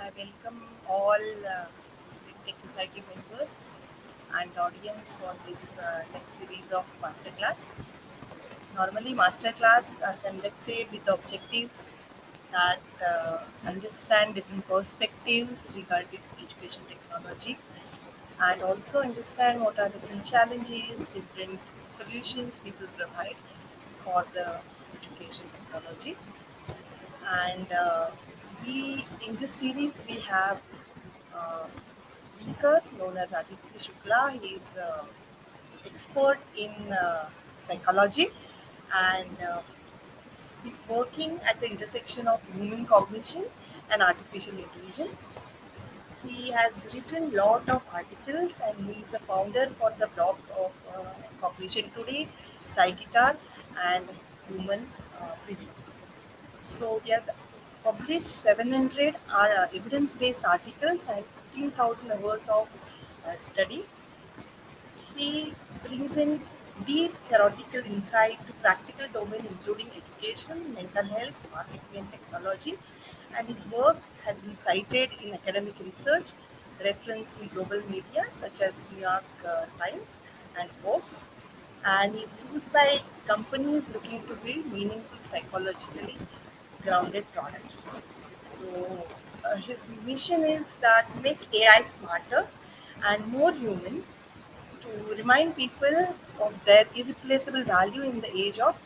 I welcome all Tech Society members and audience for this next series of Masterclass. Normally, Masterclass are conducted with the objective that understand different perspectives regarding education technology and also understand what are different challenges, different solutions people provide for the education technology. And we in this series we have uh, speaker known as Aditya Shukla. He is expert in psychology and he's working at the intersection of human cognition and artificial intelligence. He has written lot of articles and he is a founder for the blog of Cognition Today, PsyGuitar and Human Preview. So he has published 700 evidence-based articles and 15,000 hours of study. He brings in deep theoretical insight to practical domain including education, mental health, marketing and technology. And his work has been cited in academic research, referenced in global media such as New York Times and Forbes, and is used by companies looking to build meaningful psychologically grounded products. So his mission is that make AI smarter and more human to remind people of their irreplaceable value in the age of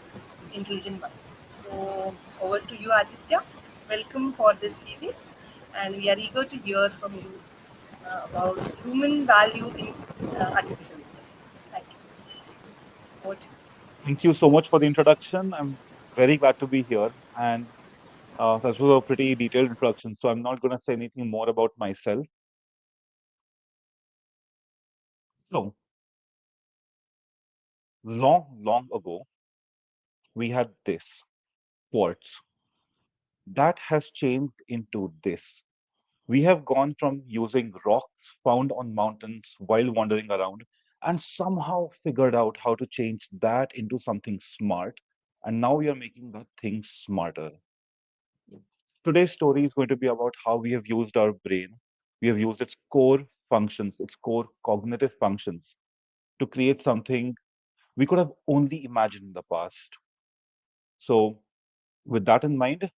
intelligent machines. So over to you, Aditya. Welcome for this series, and we are eager to hear from you about human value in artificial intelligence. Thank you. Over to you. Thank you so much for the introduction. I'm very glad to be here. And that was a pretty detailed introduction. So I'm not going to say anything more about myself. So, long ago, we had this quartz. That has changed into this. We have gone from using rocks found on mountains while wandering around and somehow figured out how to change that into something smart. And now we are making the thing smarter. Today's story is going to be about how we have used our brain. We have used its core functions, its core cognitive functions to create something we could have only imagined in the past. So, with that in mind,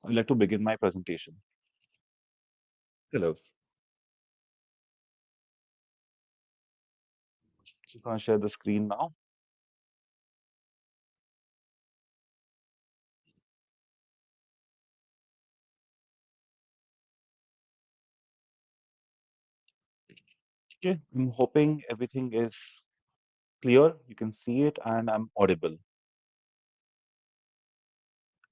I'd like to begin my presentation. Hello. So, can I share the screen now? Okay, I'm hoping everything is clear. You can see it and I'm audible.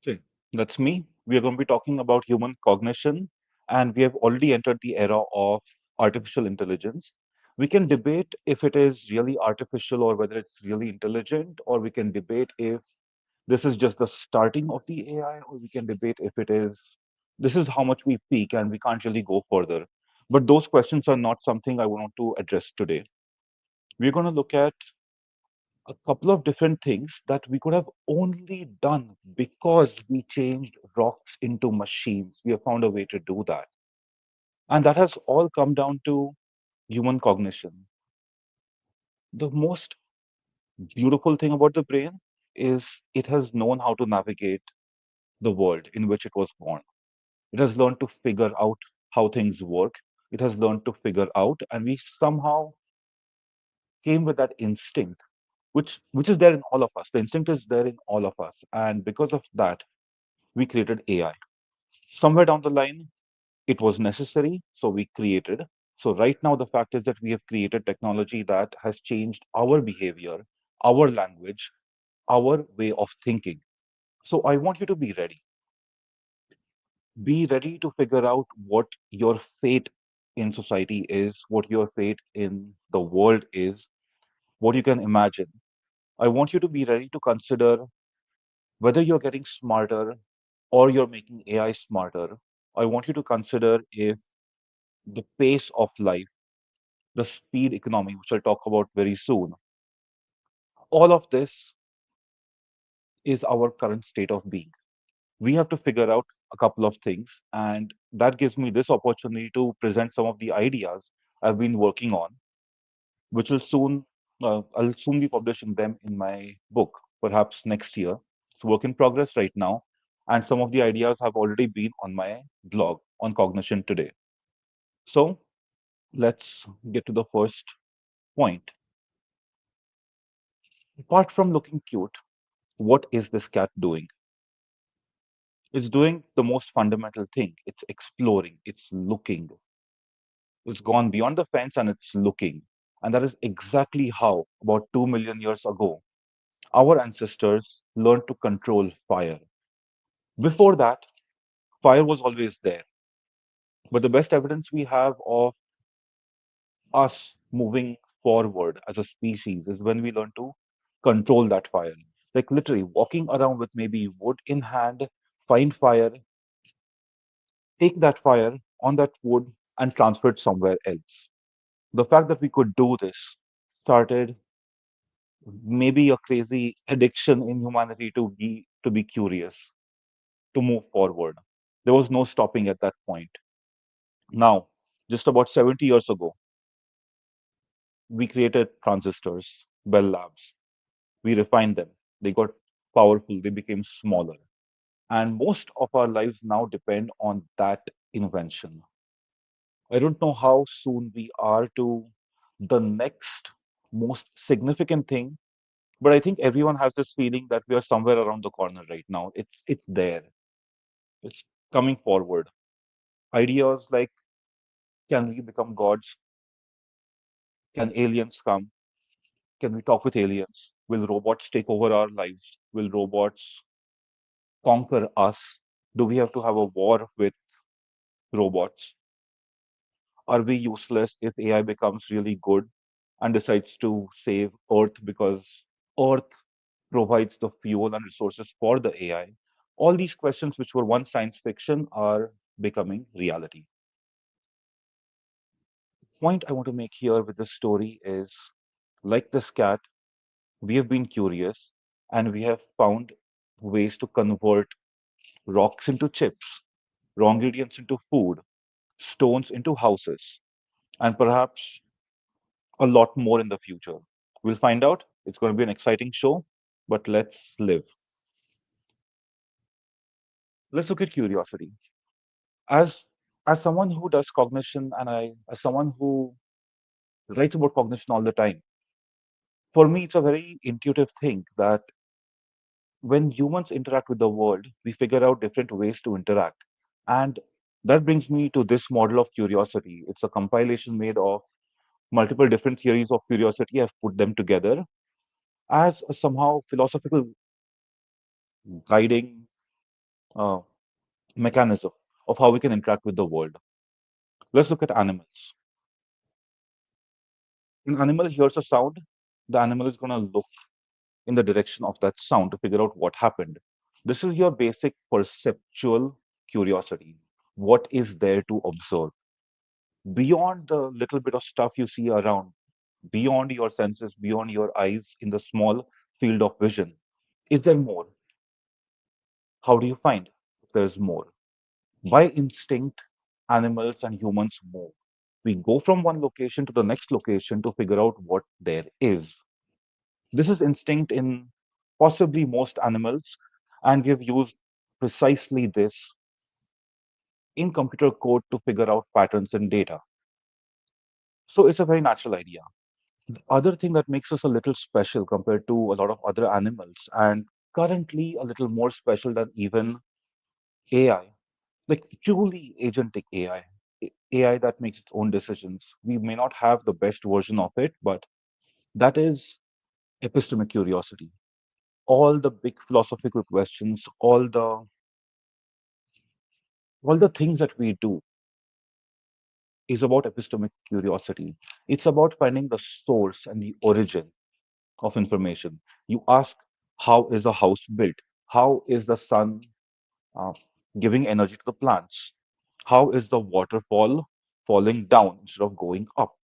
Okay, that's me. We are going to be talking about human cognition, and we have already entered the era of artificial intelligence. We can debate if it is really artificial or whether it's really intelligent, or we can debate if this is just the starting of the AI, or we can debate if it is this is how much we peak and we can't really go further. But those questions are not something I want to address today. We're going to look at a couple of different things that we could have only done because we changed rocks into machines. We have found a way to do that. And that has all come down to human cognition. The most beautiful thing about the brain is it has known how to navigate the world in which it was born. It has learned to figure out how things work. It has learned to figure out, and we somehow came with that instinct, which is there in all of us. The instinct is there in all of us, and because of that, we created AI. Somewhere down the line, it was necessary, so we created. So right now, the fact is that we have created technology that has changed our behavior, our language, our way of thinking. So I want you to be ready. Be ready to figure out what your fate in society is, what your fate in the world is, what you can imagine. I want you to be ready to consider whether you're getting smarter or you're making AI smarter. I want you to consider if the pace of life, the speed economy, which I'll talk about very soon, all of this is our current state of being. We have to figure out a couple of things, and that gives me this opportunity to present some of the ideas I've been working on, which will soon I'll soon be publishing them in my book, perhaps next year. It's work in progress right now, and some of the ideas have already been on my blog on Cognition Today. So let's get to the first point. Apart from looking cute, what is this cat doing? It's doing the most fundamental thing. It's exploring, it's looking, it's gone beyond the fence and it's looking. And that is exactly how, about 2 million years ago, our ancestors learned to control fire. Before that, fire was always there. But the best evidence we have of us moving forward as a species is when we learn to control that fire. Like literally walking around with maybe wood in hand, find fire, take that fire on that wood and transfer it somewhere else. The fact that we could do this started maybe a crazy addiction in humanity to be curious, to move forward. There was no stopping at that point. Now, just about 70 years ago, we created transistors, Bell Labs. We refined them. They got powerful, they became smaller. And most of our lives now depend on that invention. I don't know how soon we are to the next most significant thing, but I think everyone has this feeling that we are somewhere around the corner right now. It's there. It's coming forward. Ideas like, can we become gods? Can aliens come? Can we talk with aliens? Will robots take over our lives? Will robots conquer us? Do we have to have a war with robots? Are we useless if AI becomes really good and decides to save Earth because Earth provides the fuel and resources for the AI? All these questions, which were once science fiction, are becoming reality. Point I want to make here with this story is, like this cat, we have been curious and we have found ways to convert rocks into chips, raw ingredients into food, stones into houses, and perhaps a lot more in the future. We'll find out. It's going to be an exciting show, but let's live. Let's look at curiosity. As as someone who does cognition and as someone who writes about cognition all the time, for me it's a very intuitive thing that when humans interact with the world, we figure out different ways to interact. And that brings me to this model of curiosity. It's a compilation made of multiple different theories of curiosity. I've put them together as a somehow philosophical guiding uh, mechanism of how we can interact with the world. Let's look at animals. An animal hears a sound, the animal is going to look in the direction of that sound to figure out what happened. This is your basic perceptual curiosity. What is there to observe? Beyond the little bit of stuff you see around, beyond your senses, beyond your eyes in the small field of vision, is there more? How do you find if there's more? By instinct, animals and humans move. We go from one location to the next location to figure out what there is. This is instinct in possibly most animals, and we've used precisely this in computer code to figure out patterns in data. So it's a very natural idea. The other thing that makes us a little special compared to a lot of other animals, and currently a little more special than even AI, like truly agentic AI, AI that makes its own decisions. We may not have the best version of it, but that is epistemic curiosity. All the big philosophical questions, all the things that we do is about epistemic curiosity. It's about finding the source and the origin of information. You ask, how is a house built? How is the sun uh, giving energy to the plants? How is the waterfall falling down instead of going up?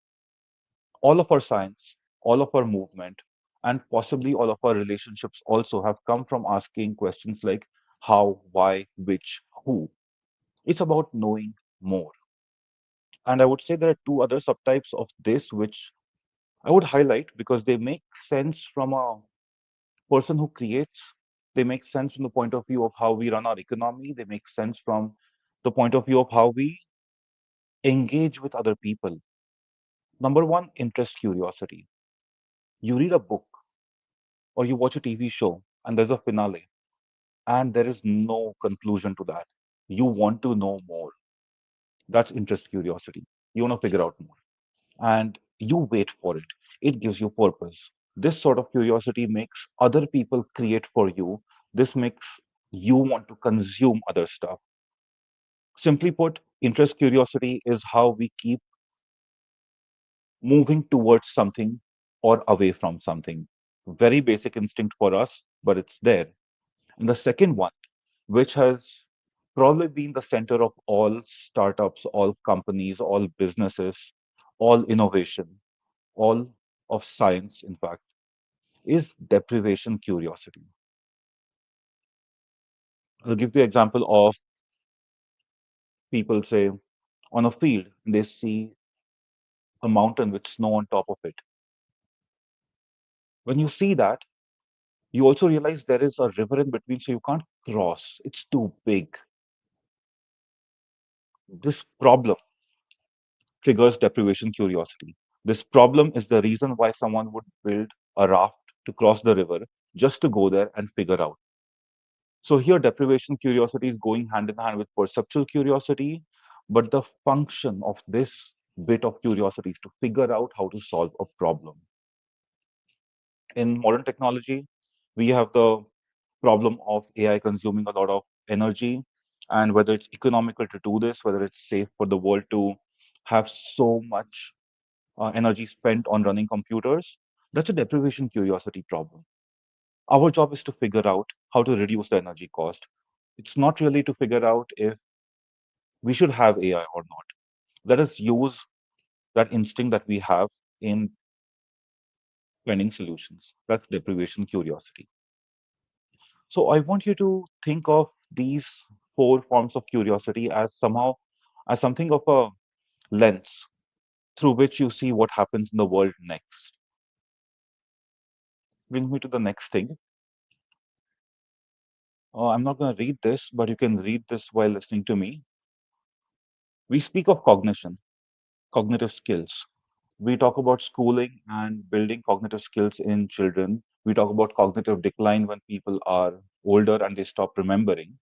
All of our science, all of our movement, and possibly all of our relationships also have come from asking questions like how, why, which, who. It's about knowing more. And I would say there are two other subtypes of this which I would highlight because they make sense from a person who creates. They make sense from the point of view of how we run our economy. They make sense from the point of view of how we engage with other people. Number one, interest curiosity. You read a book or you watch a TV show and there's a finale and there is no conclusion to that. You want to know more. That's interest curiosity. You want to figure out more. And you wait for it. It gives you purpose. This sort of curiosity makes other people create for you. This makes you want to consume other stuff. Simply put, interest curiosity is how we keep moving towards something or away from something. Very basic instinct for us, but it's there. And the second one, which has probably been the center of all startups, all companies, all businesses, all innovation, all of science, in fact, is deprivation curiosity. I'll give the example of people say on a field, they see a mountain with snow on top of it. When you see that, you also realize there is a river in between, so you can't cross. It's too big. This problem triggers deprivation curiosity. This problem is the reason why someone would build a raft to cross the river just to go there and figure out. So here, deprivation curiosity is going hand in hand with perceptual curiosity, but the function of this bit of curiosity is to figure out how to solve a problem. In modern technology, we have the problem of AI consuming a lot of energy, and whether it's economical to do this, whether it's safe for the world to have so much energy spent on running computers, that's a deprivation curiosity problem. Our job is to figure out how to reduce the energy cost. It's not really to figure out if we should have AI or not. Let us use that instinct that we have in finding solutions. That's deprivation curiosity. So I want you to think of these four forms of curiosity as somehow as something of a lens through which you see what happens in the world next. Brings me to the next thing. I'm not going to read this, but you can read this while listening to me. We speak of cognition, cognitive skills. We talk about schooling and building cognitive skills in children. We talk about cognitive decline when people are older and they stop remembering.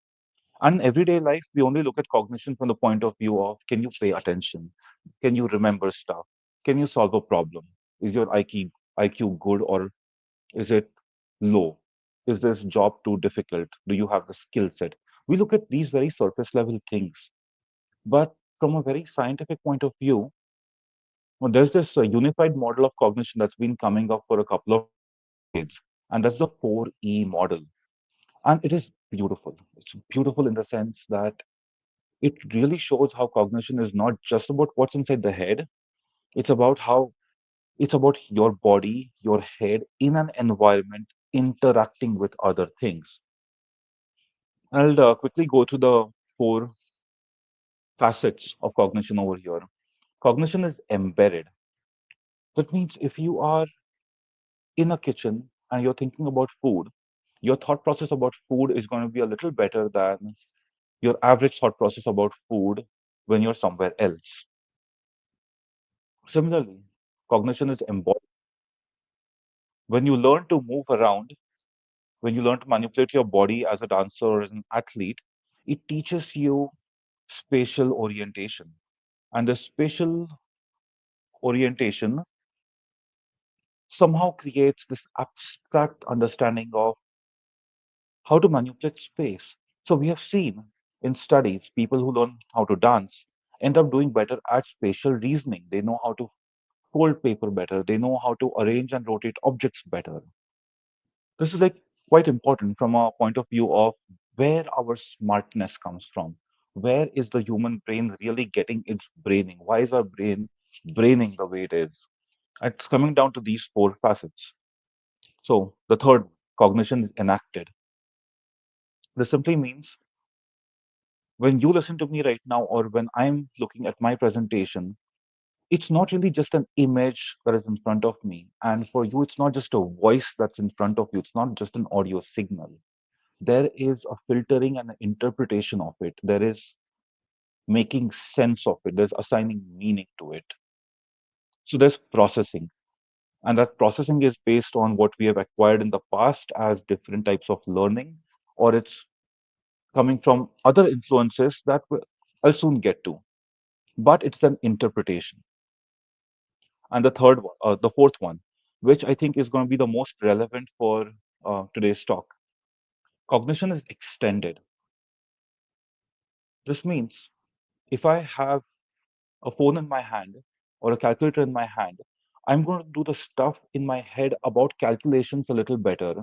And in everyday life, we only look at cognition from the point of view of can you pay attention? Can you remember stuff? Can you solve a problem? Is your IQ good or is it low? Is this job too difficult? Do you have the skill set? We look at these very surface level things. But from a very scientific point of view, well, there's this unified model of cognition that's been coming up for a couple of decades, and that's the 4E model. And it is beautiful. It's beautiful in the sense that it really shows how cognition is not just about what's inside the head, it's about how it's about your body, your head in an environment interacting with other things. I'll quickly go through the four facets of cognition over here. Cognition is embedded. That means if you are in a kitchen and you're thinking about food, your thought process about food is going to be a little better than your average thought process about food when you're somewhere else. Similarly, cognition is embodied. When you learn to move around, when you learn to manipulate your body as a dancer or as an athlete, it teaches you spatial orientation. And the spatial orientation somehow creates this abstract understanding of how to manipulate space. So we have seen in studies people who learn how to dance end up doing better at spatial reasoning. They know how to fold paper better, they know how to arrange and rotate objects better. This is like quite important from a point of view of where our smartness comes from. Where is the human brain really getting its braining? Why is our brain braining the way it is? It's coming down to these four facets. So the third, cognition is enacted. This simply means When you listen to me right now, or when I'm looking at my presentation, it's not really just an image that is in front of me. And for you, it's not just a voice that's in front of you, it's not just an audio signal. There is a filtering and an interpretation of it. There is making sense of it. There's assigning meaning to it. So there's processing. And that processing is based on what we have acquired in the past as different types of learning, or it's coming from other influences that I'll soon get to. But it's an interpretation. And the fourth one, which I think is going to be the most relevant for today's talk, cognition is extended. This means if I have a phone in my hand or a calculator in my hand, I'm going to do the stuff in my head about calculations a little better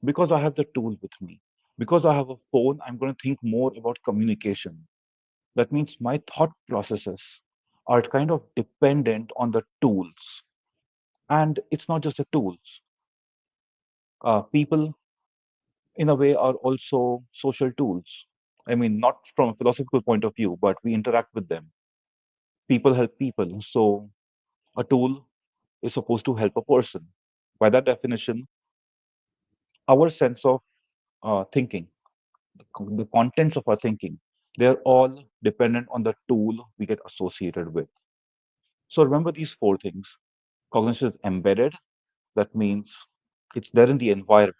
because I have the tool with me. Because I have a phone, I'm going to think more about communication. That means my thought processes are kind of dependent on the tools. And it's not just the tools. People, in a way, are also social tools. I mean, not from a philosophical point of view, but we interact with them. People help people. So a tool is supposed to help a person. By that definition, our sense of thinking, the contents of our thinking, they're all dependent on the tool we get associated with. So remember these four things. Cognition is embedded. That means it's there in the environment.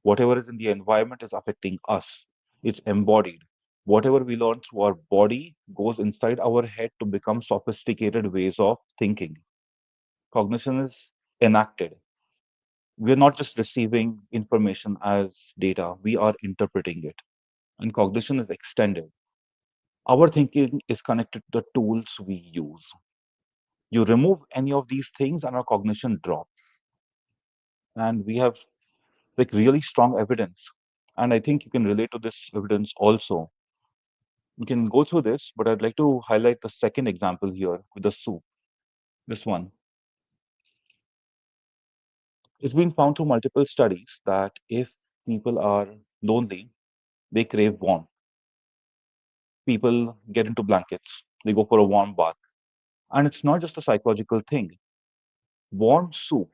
Whatever is in the environment is affecting us. It's embodied. Whatever we learn through our body goes inside our head to become sophisticated ways of thinking. Cognition is enacted. We're not just receiving information as data, we are interpreting it. And cognition is extended. Our thinking is connected to the tools we use. You remove any of these things, and our cognition drops. And we have like really strong evidence. And I think you can relate to this evidence also. We can go through this, but I'd like to highlight the second example here with the soup. This one. It's been found through multiple studies that if people are lonely, they crave warmth. People get into blankets, they go for a warm bath. And it's not just a psychological thing. Warm soup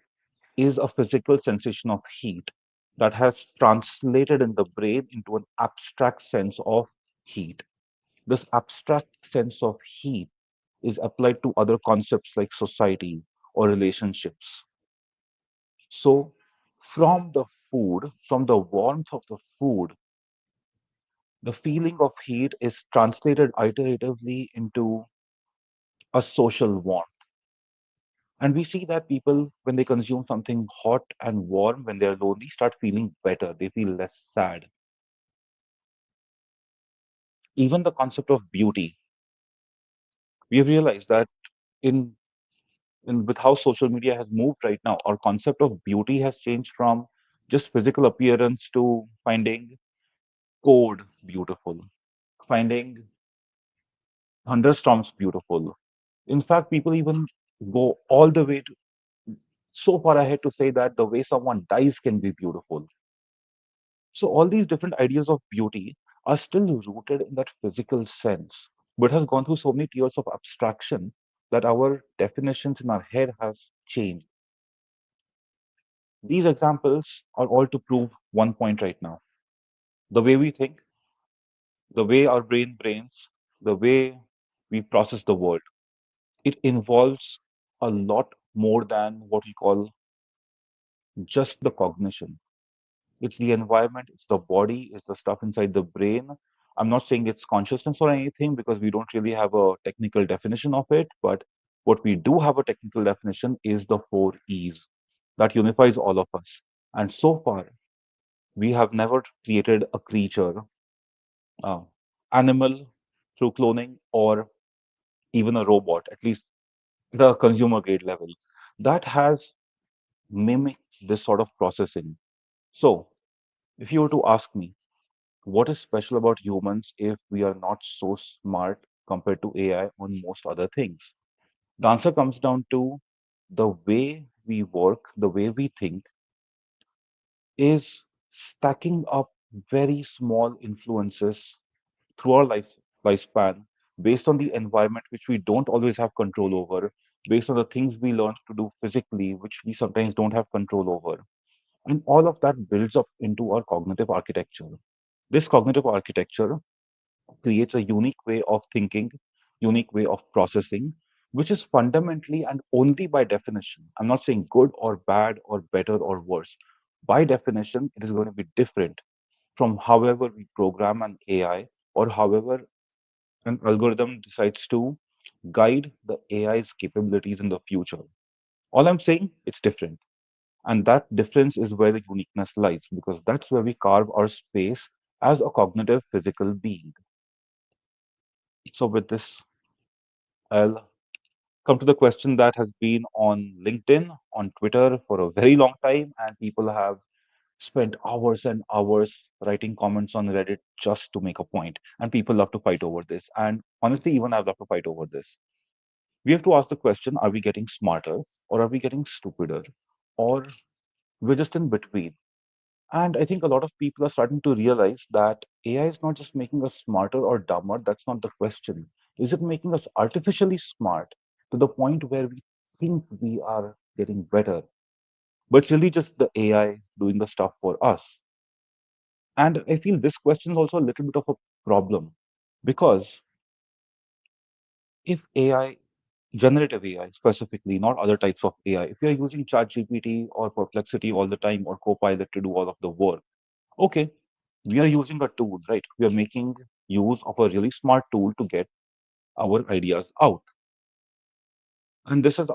is a physical sensation of heat that has translated in the brain into an abstract sense of heat. This abstract sense of heat is applied to other concepts like society or relationships. So, from the food, from the warmth of the food, the feeling of heat is translated iteratively into a social warmth. And we see that people, when they consume something hot and warm, when they're lonely, start feeling better. They feel less sad. Even the concept of beauty, we realize that in, with how social media has moved right now, our concept of beauty has changed from just physical appearance to finding code beautiful, finding thunderstorms beautiful. In fact, people even go all the way to, so far ahead to say that the way someone dies can be beautiful. So all these different ideas of beauty are still rooted in that physical sense, but has gone through so many tiers of abstraction that our definitions in our head has changed. These examples are all to prove one point right now. The way we think, the way our brains, the way we process the world, it involves a lot more than what we call just the cognition. It's the environment, it's the body, it's the stuff inside the brain. I'm not saying it's consciousness or anything because we don't really have a technical definition of it, but what we do have a technical definition is the four E's that unifies all of us. And so far, we have never created a creature, uh, animal through cloning, or even a robot, at least the consumer grade level, that has mimicked this sort of processing. So, if you were to ask me, what is special about humans if we are not so smart compared to AI on most other things? The answer comes down to the way we work, the way we think is stacking up very small influences through our life. lifespan based on the environment which we don't always have control over, based on the things we learn to do physically, which we sometimes don't have control over. And all of that builds up into our cognitive architecture. This cognitive architecture creates a unique way of thinking, unique way of processing, which is fundamentally and only by definition. I'm not saying good or bad or better or worse. By definition, it is going to be different from however we program an AI or however an algorithm decides to guide the AI's capabilities in the future. All I'm saying, it's different. And that difference is where the uniqueness lies, because that's where we carve our space as a cognitive physical being. So, with this, I'll come to the question that has been on LinkedIn, on Twitter for a very long time, and people have spent hours and hours writing comments on Reddit just to make a point. And people love to fight over this. And honestly, even I've loved to fight over this. We have to ask the question, are we getting smarter or are we getting stupider? Or we're just in between. And I think a lot of people are starting to realize that AI is not just making us smarter or dumber. That's not the question. Is it making us artificially smart to the point where we think we are getting better? But it's really just the AI doing the stuff for us. And I feel this question is also a little bit of a problem because if AI, generative AI specifically, not other types of AI, if you're using ChatGPT or Perplexity all the time or Copilot to do all of the work, okay, we are using a tool, right? We are making use of a really smart tool to get our ideas out. And this has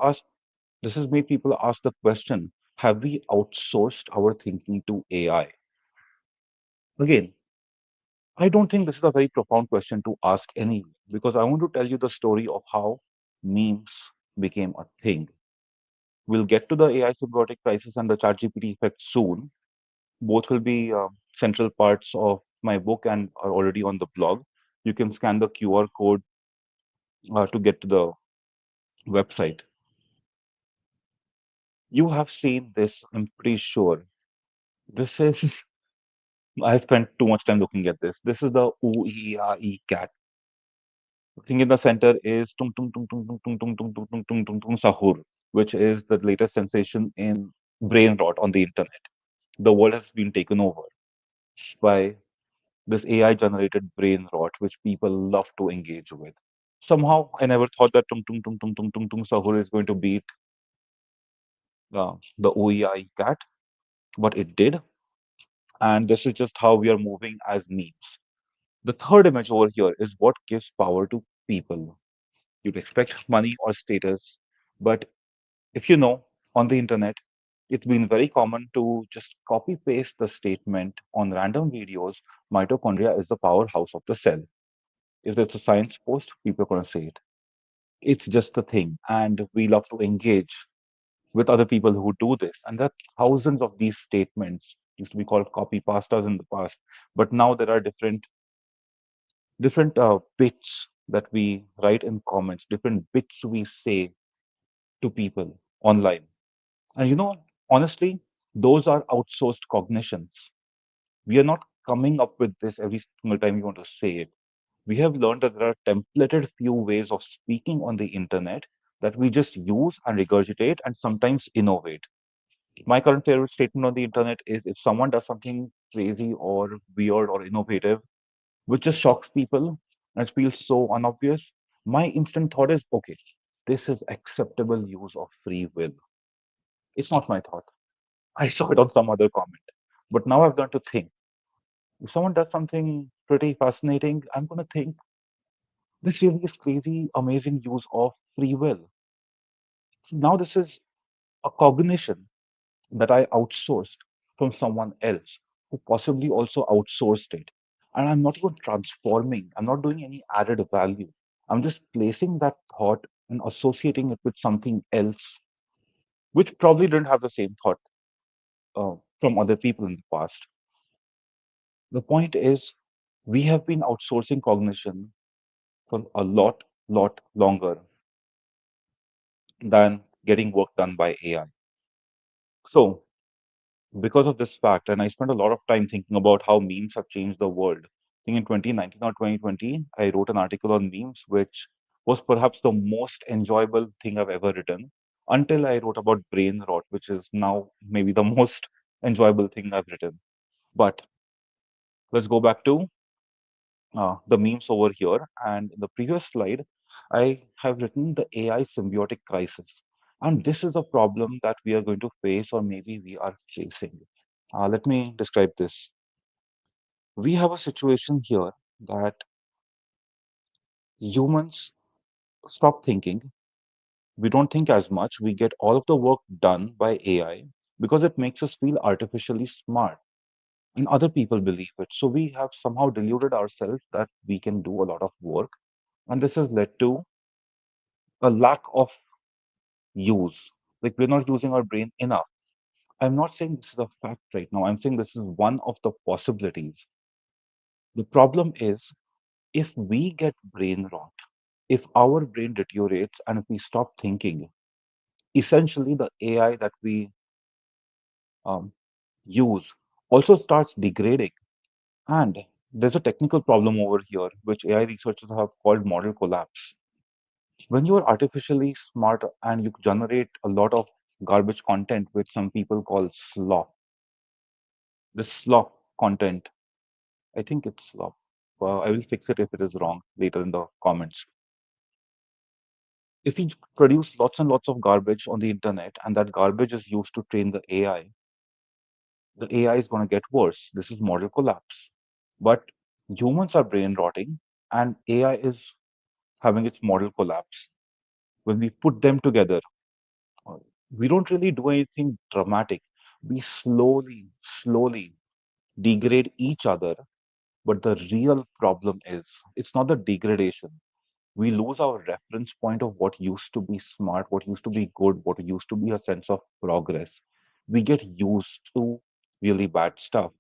made people ask the question, have we outsourced our thinking to AI? Again, I don't think this is a very profound question to ask any because I want to tell you the story of how memes became a thing. We'll get to the AI symbiotic crisis and the ChatGPT effect soon. Both will be central parts of my book and are already on the blog. You can scan the QR code to get to the website. You have seen this, I'm pretty sure. This is, I spent too much time looking at this. This is the OEAE cat. The thing in the center is tung tung tung tung tung tung tung tung tung tung tung tung tung sahur, which is the latest sensation in brain rot on the internet. The world has been taken over by this AI generated brain rot, which people love to engage with. Somehow, I never thought that tung tung tung tung tung tung tung sahur is going to beat the OEI cat, but it did. And this is just how we are moving as memes. The third image over here is what gives power to people. You'd expect money or status, but if you know, on the internet, it's been very common to just copy paste the statement on random videos. Mitochondria is the powerhouse of the cell. If it's a science post, people are going to say it. It's just a thing. And we love to engage with other people who do this. And there are thousands of these statements, used to be called copy pastas in the past. But now there are different bits that we write in comments, different bits we say to people online. And honestly, those are outsourced cognitions. We are not coming up with this every single time you want to say it. We have learned that there are templated few ways of speaking on the internet that we just use and regurgitate and sometimes innovate. My current favorite statement on the internet is if someone does something crazy or weird or innovative, which just shocks people and feels so unobvious, my instant thought is okay, this is acceptable use of free will. It's not my thought. I saw it on some other comment. But now I've learned to think. If someone does something pretty fascinating, I'm going to think this really is crazy, amazing use of free will. So now this is a cognition that I outsourced from someone else who possibly also outsourced it. And I'm not even transforming, I'm not doing any added value. I'm just placing that thought and associating it with something else, which probably didn't have the same thought from other people in the past. The point is, we have been outsourcing cognition for a lot longer than getting work done by AI. So, because of this fact, and I spent a lot of time thinking about how memes have changed the world. think in 2019 or 2020, I wrote an article on memes, which was perhaps the most enjoyable thing I've ever written until I wrote about brain rot, which is now maybe the most enjoyable thing I've written. But let's go back to the memes over here. And in the previous slide, I have written the AI symbiotic crisis. And this is a problem that we are going to face, or maybe we are facing. Let me describe this. We have a situation here that humans stop thinking. We don't think as much. We get all of the work done by AI because it makes us feel artificially smart. And other people believe it. So we have somehow deluded ourselves that we can do a lot of work. And this has led to a lack of use. Like we're not using our brain enough. I'm not saying this is a fact right now. I'm saying this is one of the possibilities. The problem is if we get brain rot, if our brain deteriorates and if we stop thinking, essentially the AI that we um, use also starts degrading. And there's a technical problem over here, which AI researchers have called model collapse. When you are artificially smart and you generate a lot of garbage content, which some people call slop, this slop content, I think it's slop. I will fix it if it is wrong later in the comments. If we produce lots and lots of garbage on the internet and that garbage is used to train the AI is going to get worse. This is model collapse. But humans are brain rotting and AI is having its model collapse. When we put them together, uh, we don't really do anything dramatic. We slowly degrade each other. But the real problem is it's not the degradation. We lose our reference point of what used to be smart, what used to be good, what used to be a sense of progress. We get used to really bad stuff.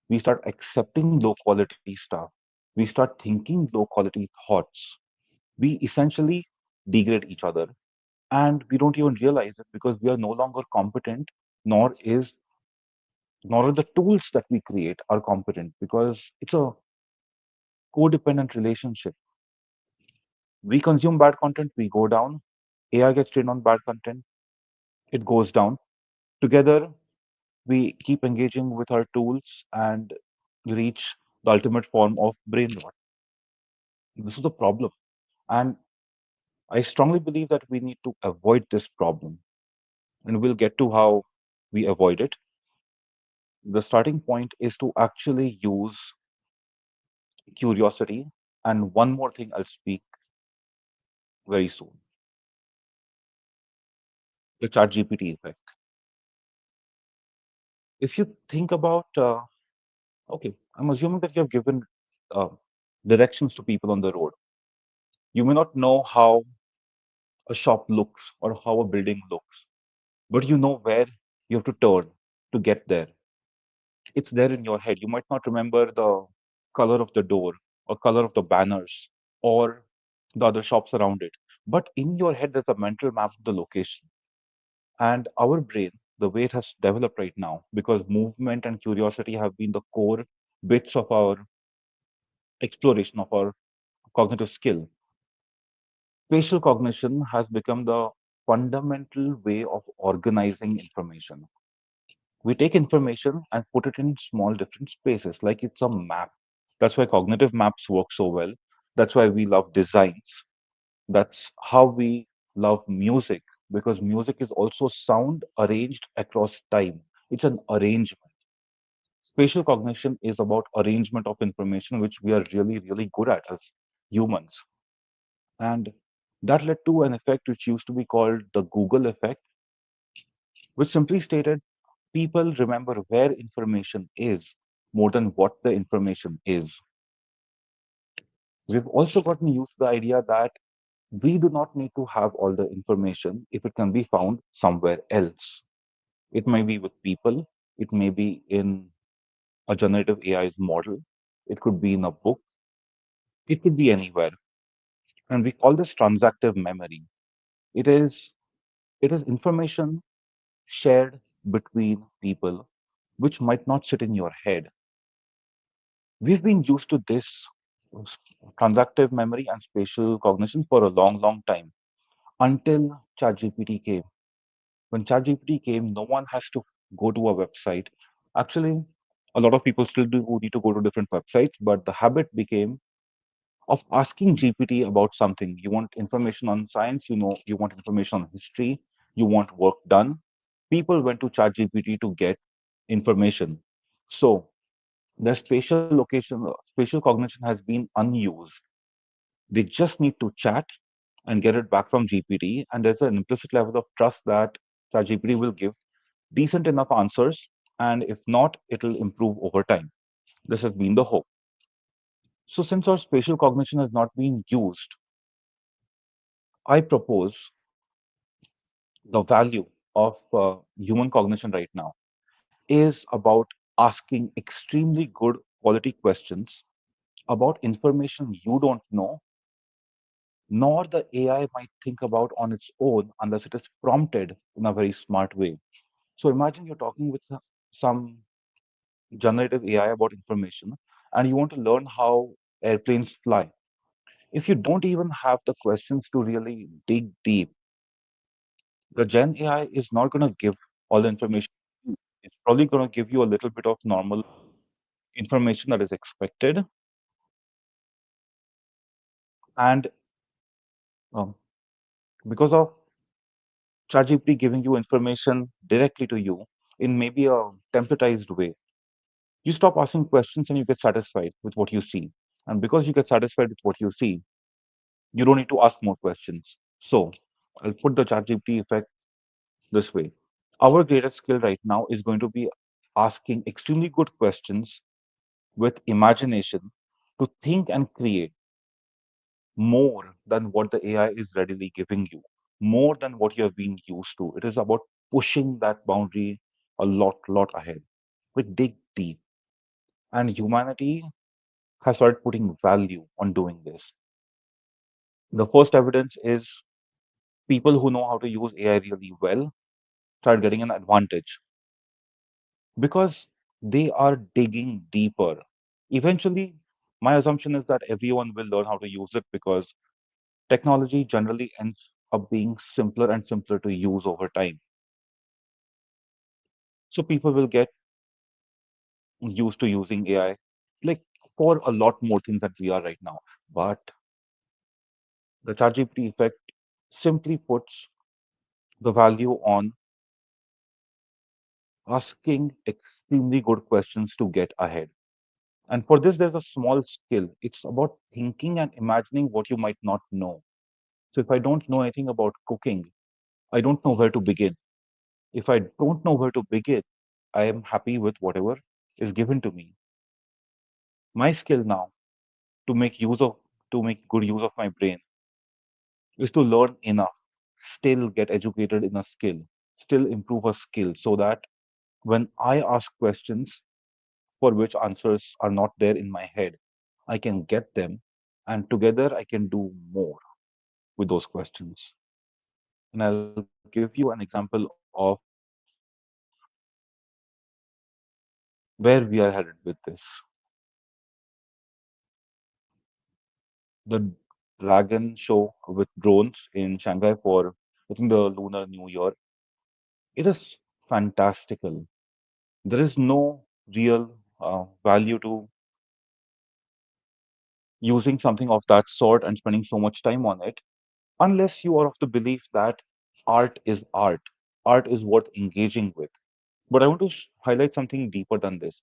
We start accepting low quality stuff. We start thinking low quality thoughts. We essentially degrade each other and we don't even realize it because we are no longer competent, nor is nor are the tools that we create are competent because it's a codependent relationship. We consume bad content, we go down. AI gets trained on bad content, it goes down. Together, we keep engaging with our tools and reach the ultimate form of brain rot. This is a problem. And I strongly believe that we need to avoid this problem. And we'll get to how we avoid it. The starting point is to actually use curiosity. And one more thing I'll speak very soon, the ChatGPT effect. If you think about, okay, I'm assuming that you have given uh, directions to people on the road. You may not know how a shop looks or how a building looks, but you know where you have to turn to get there. It's there in your head. You might not remember the color of the door or color of the banners or the other shops around it, but in your head, there's a mental map of the location. And our brain, the way it has developed right now, because movement and curiosity have been the core bits of our exploration of our cognitive skill. Spatial cognition has become the fundamental way of organizing information. We take information and put it in small different spaces, like it's a map. That's why cognitive maps work so well. That's why we love designs. That's how we love music, because music is also sound arranged across time. It's an arrangement. Spatial cognition is about arrangement of information, which we are really good at as humans. And that led to an effect which used to be called the Google effect, which simply stated people remember where information is more than what the information is. We've also gotten used to the idea that we do not need to have all the information if it can be found somewhere else. It may be with people, it may be in a generative AI's model, it could be in a book, it could be anywhere. And we call this transactive memory. It is it is information shared between people which might not sit in your head. We've been used to this transactive memory and spatial cognition for a long, long time until ChatGPT came. When ChatGPT came, no one has to go to a website. Actually, a lot of people still do need to go to different websites, but the habit became of asking GPT about something. You want information on science, you want information on history, you want work done. People went to ChatGPT to get information. So their spatial cognition has been unused. They just need to chat and get it back from GPT, and there's an implicit level of trust that ChatGPT will give decent enough answers, and if not, it'll improve over time. This has been the hope. So, since our spatial cognition has not been used, I propose the value of human cognition right now is about asking extremely good quality questions about information you don't know, nor the AI might think about on its own unless it is prompted in a very smart way. So, imagine you're talking with some generative AI about information and you want to learn how airplanes fly. If you don't even have the questions to really dig deep, the Gen AI is not going to give all the information. It's probably going to give you a little bit of normal information that is expected. And um, because of ChatGPT giving you information directly to you in maybe a templatized way, you stop asking questions and you get satisfied with what you see. And because you get satisfied with what you see, you don't need to ask more questions. So I'll put the ChatGPT effect this way. Our greatest skill right now is going to be asking extremely good questions with imagination to think and create more than what the AI is readily giving you, more than what you have been used to. It is about pushing that boundary a lot ahead. We dig deep, and humanity has started putting value on doing this. The first evidence is people who know how to use AI really well start getting an advantage because they are digging deeper. Eventually, my assumption is that everyone will learn how to use it because technology generally ends up being simpler and simpler to use over time. So people will get used to using AI like for a lot more things that we are right now. But the ChatGPT effect simply puts the value on asking extremely good questions to get ahead. And for this, there's a small skill. It's about thinking and imagining what you might not know. So if I don't know anything about cooking, I don't know where to begin. If I don't know where to begin, I am happy with whatever is given to me. My skill now to make use of to make good use of my brain is to learn enough, still get educated in a skill, still improve a skill so that when I ask questions for which answers are not there in my head, I can get them and together I can do more with those questions. And I'll give you an example of where we are headed with this. The Dragon show with drones in Shanghai for, I think, the Lunar New Year. It is fantastical. There is no real value to using something of that sort and spending so much time on it unless you are of the belief that art is art. Art is worth engaging with. But I want to highlight something deeper than this.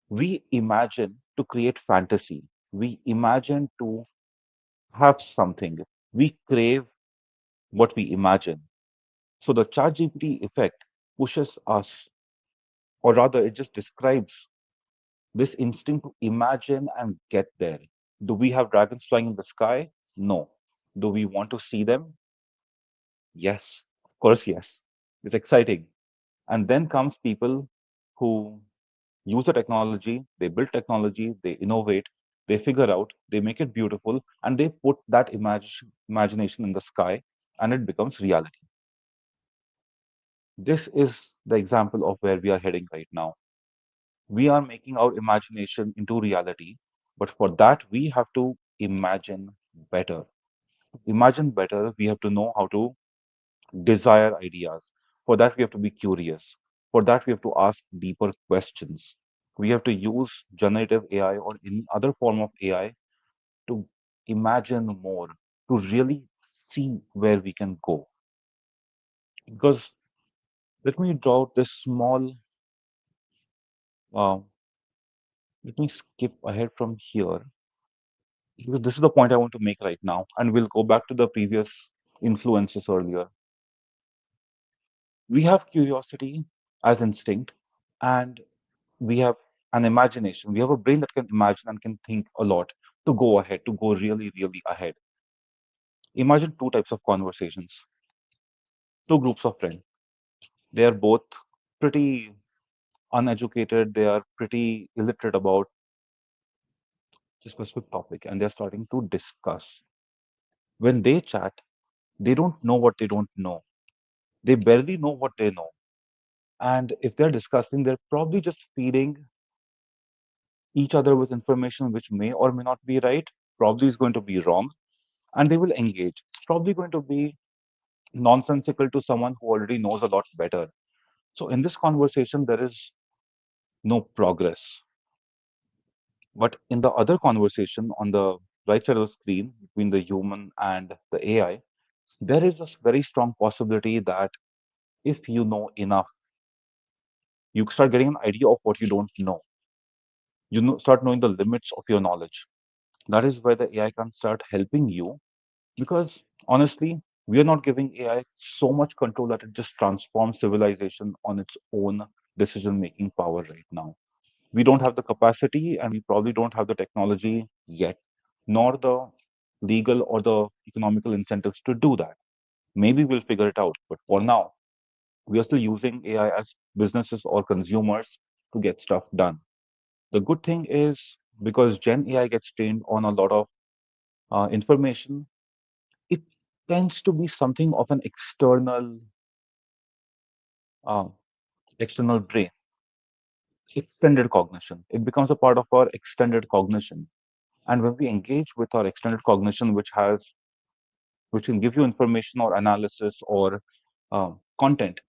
We imagine to create fantasy. We imagine to have something. We crave what we imagine. So the ChatGPT effect pushes us, or rather, it just describes this instinct to imagine and get there. Do we have dragons flying in the sky? No. Do we want to see them? Yes. Of course, yes. It's exciting. And then comes people who use the technology, they build technology, they innovate, they figure out, they make it beautiful, and they put that imagination in the sky, and it becomes reality. This is the example of where we are heading right now. We are making our imagination into reality, but for that, we have to imagine better. Imagine better, we have to know how to desire ideas. For that, we have to be curious. For that, we have to ask deeper questions. We have to use generative AI or any other form of AI to imagine more, to really see where we can go. Because let me draw this small, uh, let me skip ahead from here, because this is the point I want to make right now. And we'll go back to the previous influences earlier. We have curiosity as instinct, and we have an imagination. We have a brain that can imagine and can think a lot to go ahead, to go really, really ahead. Imagine two types of conversations, two groups of friends. They are both pretty uneducated, they are pretty illiterate about the specific topic, and they're starting to discuss. When they chat, they don't know what they don't know. They barely know what they know. And if they're discussing, they're probably just feeding each other with information which may or may not be right, probably is going to be wrong, and they will engage. It's probably going to be nonsensical to someone who already knows a lot better. So in this conversation, there is no progress. But in the other conversation on the right side of the screen between the human and the AI, there is a very strong possibility that if you know enough, you start getting an idea of what you don't know. You know, start knowing the limits of your knowledge. That is where the AI can start helping you, because honestly, we are not giving AI so much control that it just transforms civilization on its own decision making power right now. We don't have the capacity, and we probably don't have the technology yet, nor the legal or the economical incentives to do that. Maybe we'll figure it out, but for now, we are still using AI as businesses or consumers to get stuff done. The good thing is, because Gen AI gets trained on a lot of information, it tends to be something of an uh, external brain, extended cognition. It becomes a part of our extended cognition. And when we engage with our extended cognition, which can give you information or analysis or content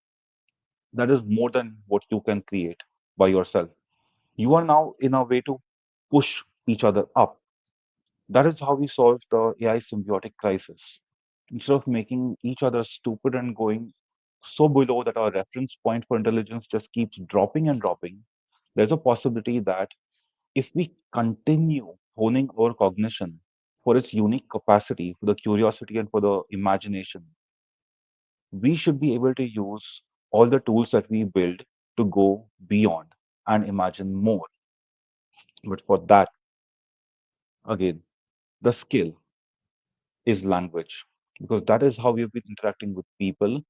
that is more than what you can create by yourself, you are now in a way to push each other up. That is how we solve the AI symbiotic crisis. Instead of making each other stupid and going so below that our reference point for intelligence just keeps dropping and dropping, there's a possibility that if we continue honing our cognition for its unique capacity, for the curiosity and for the imagination, we should be able to use all the tools that we build to go beyond and imagine more. But for that, again, the skill is language, because that is how we've been interacting with people.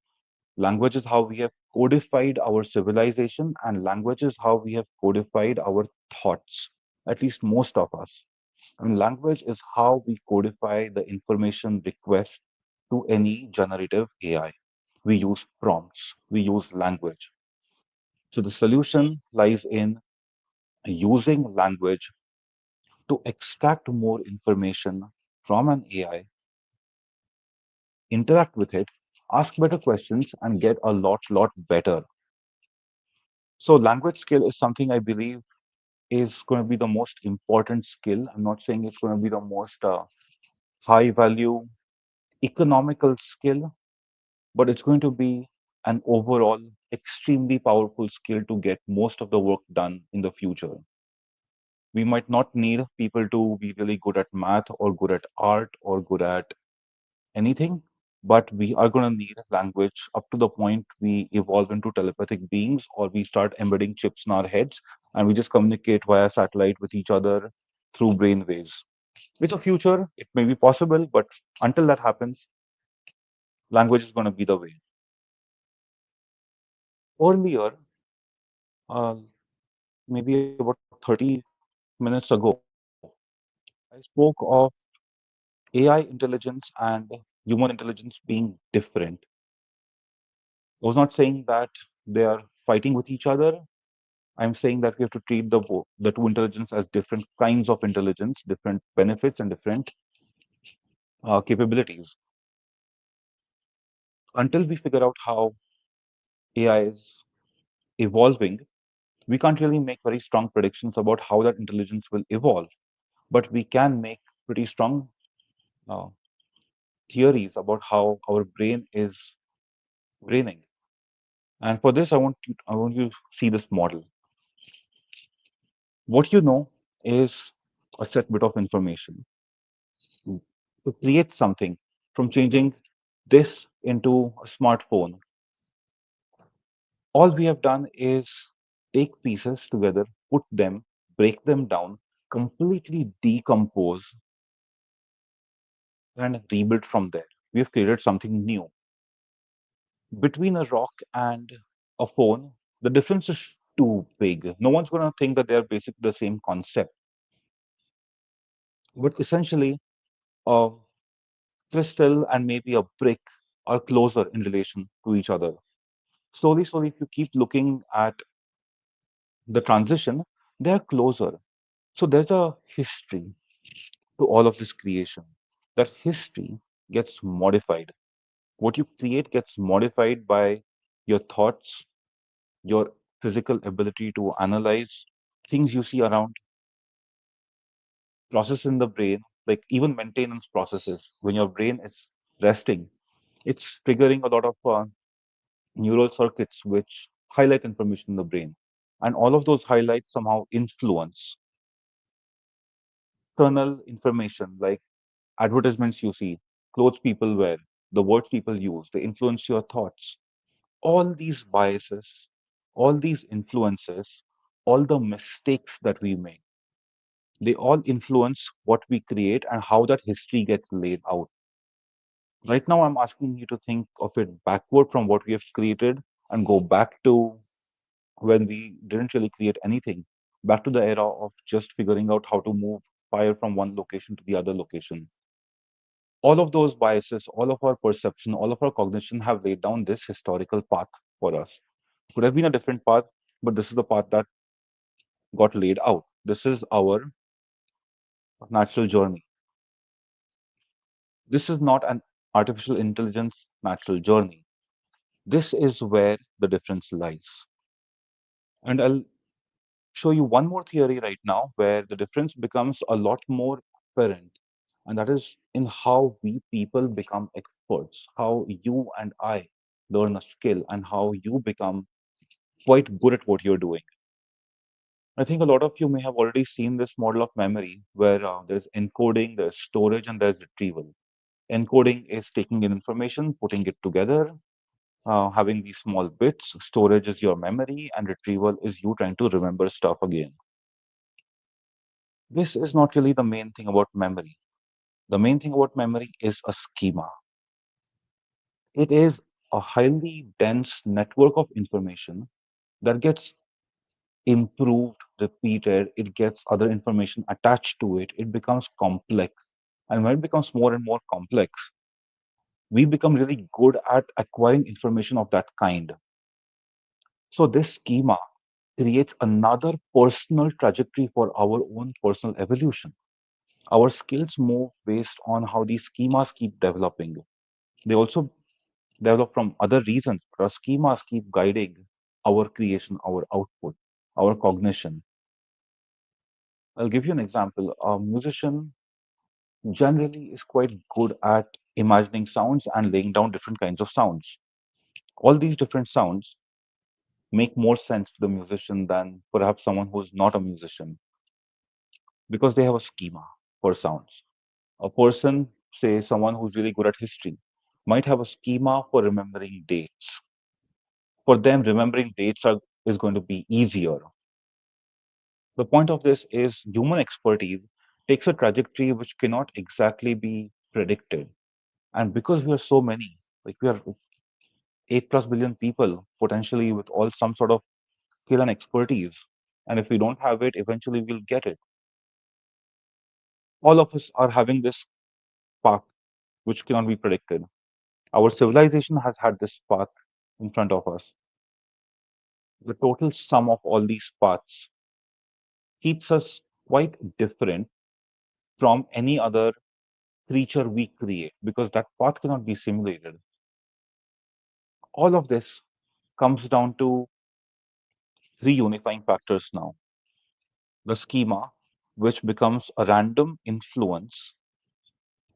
Language is how we have codified our civilization, and language is how we have codified our thoughts, at least most of us. I mean, language is how we codify the information request to any generative AI. We use prompts, we use language. So the solution lies in using language to extract more information from an AI, interact with it, ask better questions, and get a lot better. So language skill is something I believe is going to be the most important skill. I'm not saying it's going to be the most high value economical skill, but it's going to be an overall extremely powerful skill to get most of the work done in the future. We might not need people to be really good at math or good at art or good at anything, but we are going to need language up to the point we evolve into telepathic beings or we start embedding chips in our heads and we just communicate via satellite with each other through brain waves. It's a future, it may be possible, but until that happens, language is going to be the way. Earlier, maybe about 30 minutes ago, I spoke of AI intelligence and human intelligence being different. I was not saying that they are fighting with each other. I'm saying that we have to treat the two intelligence as different kinds of intelligence, different benefits, and different capabilities. Until we figure out how AI is evolving, we can't really make very strong predictions about how that intelligence will evolve, but we can make pretty strong uh, theories about how our brain is braining. And for this, I want you to see this model. What you know is a set bit of information. To create something from changing this into a smartphone, all we have done is take pieces together, put them, break them down, completely decompose, and rebuild from there. We have created something new. Between a rock and a phone, the difference is too big. No one's going to think that they're basically the same concept. But essentially, a crystal and maybe a brick are closer in relation to each other. Slowly, if you keep looking at the transition, they are closer. So there's a history to all of this creation. That history gets modified. What you create gets modified by your thoughts, your physical ability to analyze things you see around, process in the brain, like even maintenance processes. When your brain is resting, it's triggering a lot of neural circuits which highlight information in the brain. And all of those highlights somehow influence external information like advertisements you see, clothes people wear, the words people use, they influence your thoughts. All these biases, all these influences, all the mistakes that we make, they all influence what we create and how that history gets laid out. Right now, I'm asking you to think of it backward from what we have created and go back to when we didn't really create anything, back to the era of just figuring out how to move fire from one location to the other location. All of those biases, all of our perception, all of our cognition have laid down this historical path for us. Could have been a different path, but this is the path that got laid out. This is our natural journey. This is not an artificial intelligence natural journey. This is where the difference lies. And I'll show you one more theory right now where the difference becomes a lot more apparent. And that is in how we people become experts, how you and I learn a skill, and how you become quite good at what you're doing. I think a lot of you may have already seen this model of memory where there's encoding, there's storage, and there's retrieval. Encoding is taking in information, putting it together, having these small bits. Storage is your memory, and retrieval is you trying to remember stuff again. This is not really the main thing about memory. The main thing about memory is a schema. It is a highly dense network of information that gets improved, repeated, it gets other information attached to it, it becomes complex. And when it becomes more and more complex, we become really good at acquiring information of that kind. So this schema creates another personal trajectory for our own personal evolution. Our skills move based on how these schemas keep developing. They also develop from other reasons, but our schemas keep guiding our creation, our output, our cognition. I'll give you an example. A musician generally is quite good at imagining sounds and laying down different kinds of sounds. All these different sounds make more sense to the musician than perhaps someone who's not a musician because they have a schema for sounds. A person, say someone who's really good at history, might have a schema for remembering dates. For them, remembering is going to be easier. The point of this is human expertise takes a trajectory which cannot exactly be predicted. And because we are so many, like we are 8 plus billion people potentially with all some sort of skill and expertise. And if we don't have it, eventually we'll get it. All of us are having this path which cannot be predicted. Our civilization has had this path in front of us. The total sum of all these paths keeps us quite different from any other creature we create because that path cannot be simulated. All of this comes down to three unifying factors now: the schema, which becomes a random influence,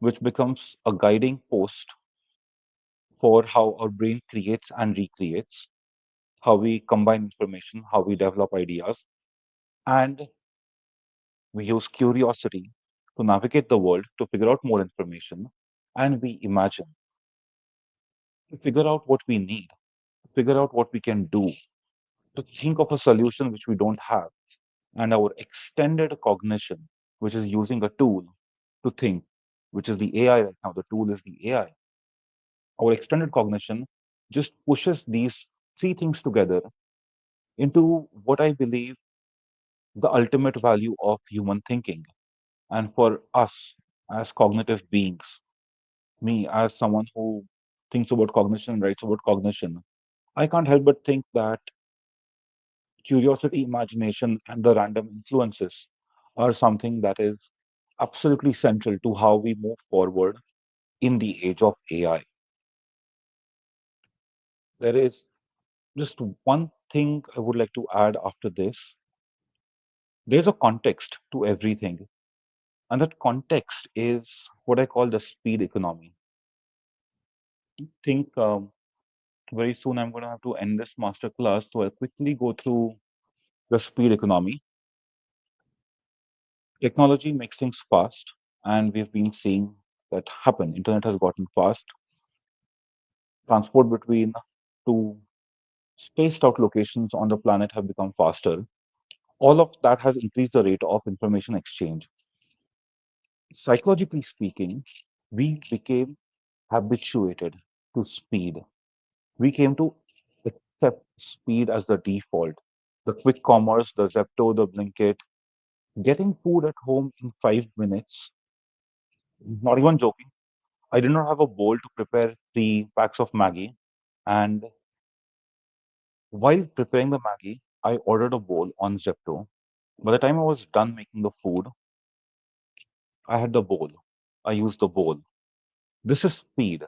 which becomes a guiding post for how our brain creates and recreates, how we combine information, how we develop ideas, and we use curiosity to navigate the world to figure out more information, and we imagine to figure out what we need, to figure out what we can do, to think of a solution which we don't have, and our extended cognition, which is using a tool to think, which is the AI right now. The tool is the AI. Our extended cognition just pushes these three things together into what I believe the ultimate value of human thinking. And for us as cognitive beings, me as someone who thinks about cognition, writes about cognition, I can't help but think that curiosity, imagination, and the random influences are something that is absolutely central to how we move forward in the age of AI. There is just one thing I would like to add after this. There's a context to everything, and that context is what I call the speed economy. I think very soon I'm going to have to end this masterclass, so I'll quickly go through the speed economy. Technology makes things fast, and we've been seeing that happen. Internet has gotten fast. Transport between two spaced out locations on the planet have become faster. All of that has increased the rate of information exchange. Psychologically speaking, we became habituated to speed. We came to accept speed as the default. The quick commerce, the Zepto, the Blinkit, getting food at home in 5 minutes, not even joking. I did not have a bowl to prepare 3 packs of Maggie. And while preparing the Maggie, I ordered a bowl on Zepto. By the time I was done making the food, I had the bowl. I used the bowl. This is speed.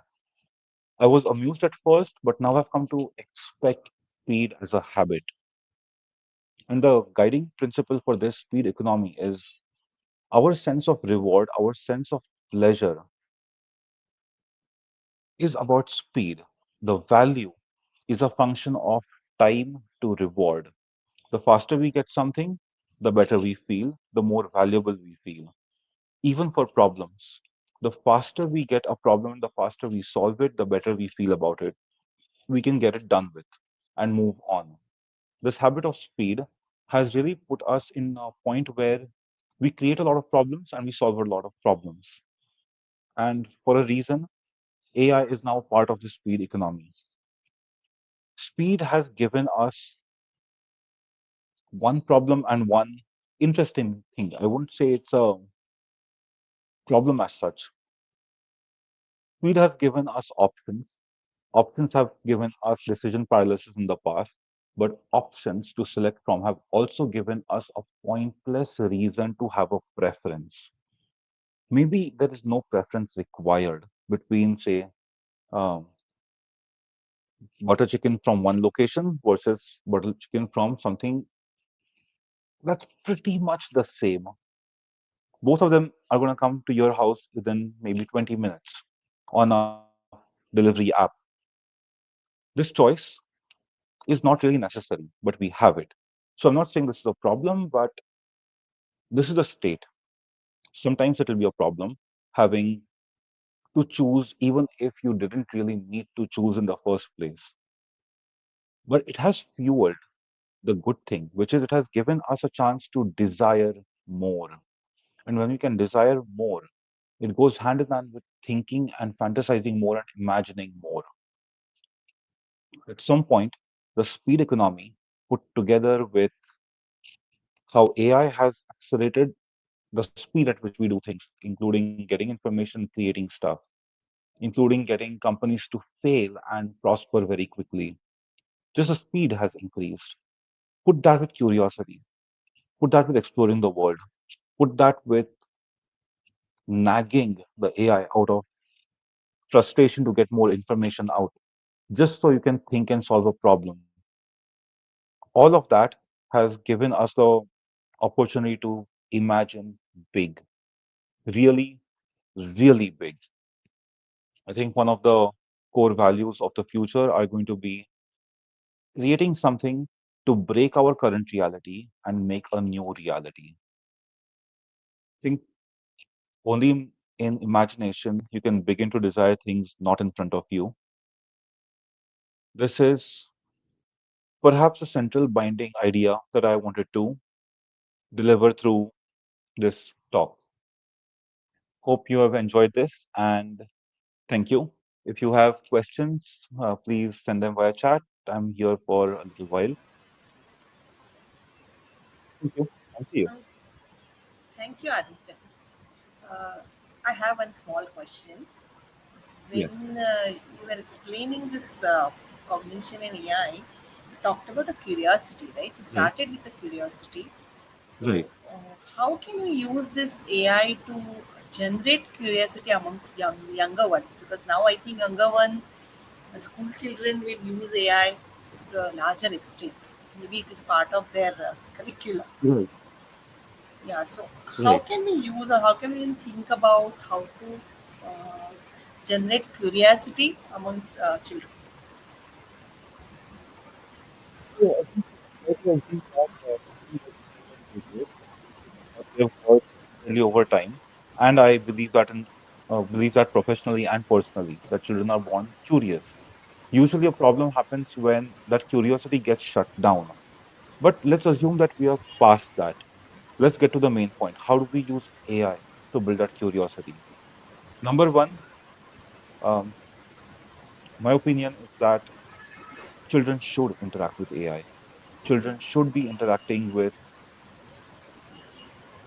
I was amused at first, but now I've come to expect speed as a habit. And the guiding principle for this speed economy is our sense of reward, our sense of pleasure is about speed. The value is a function of time to reward. The faster we get something, the better we feel, the more valuable we feel. Even for problems, the faster we get a problem, the faster we solve it, the better we feel about it. We can get it done with and move on. This habit of speed has really put us in a point where we create a lot of problems and we solve a lot of problems. And for a reason, AI is now part of the speed economy. Speed has given us one problem and one interesting thing. I wouldn't say it's a problem as such. Speed has given us options. Options have given us decision paralysis in the past, but options to select from have also given us a pointless reason to have a preference. Maybe there is no preference required between, say, um, butter chicken from one location versus butter chicken from something that's pretty much the same. Both of them are going to come to your house within maybe 20 minutes on a delivery app. This choice is not really necessary, but we have it. So I'm not saying this is a problem, but this is the state. Sometimes it will be a problem having to choose, even if you didn't really need to choose in the first place. But it has fueled the good thing, which is it has given us a chance to desire more. And when we can desire more, it goes hand in hand with thinking and fantasizing more and imagining more. At some point, the speed economy put together with how AI has accelerated the speed at which we do things, including getting information, creating stuff, including getting companies to fail and prosper very quickly. Just the speed has increased. Put that with curiosity, put that with exploring the world, put that with nagging the AI out of frustration to get more information out, just so you can think and solve a problem. All of that has given us the opportunity to imagine big, really, really big. I think one of the core values of the future are going to be creating something to break our current reality and make a new reality. I think only in imagination you can begin to desire things not in front of you. This is perhaps a central binding idea that I wanted to deliver through this talk. Hope you have enjoyed this and thank you. If you have questions, please send them via chat. I'm here for a little while. Thank you. And see you. Uh, Thank you, Aditya. Uh, I have one small question. Yes. When you were explaining this cognition and AI, you talked about a curiosity, right? You Right. started with the curiosity. So, Right. how can we use this AI to generate curiosity amongst younger ones? Because now I think younger ones, school children will use AI to a larger extent. Maybe it is part of their curriculum. Right. Yeah. So, how Right. can we use or how can we think about how to uh, generate curiosity amongst children? So I think I try to assume that something that children deserve is what they've heard early over time, and I believe that believe that professionally and personally, that children are born curious. Usually, a problem happens when that curiosity gets shut down. But let's assume that we are past that. Let's get to the main point. How do we use AI to build that curiosity? Number one, um, my opinion is that children should interact with AI. Children should be interacting with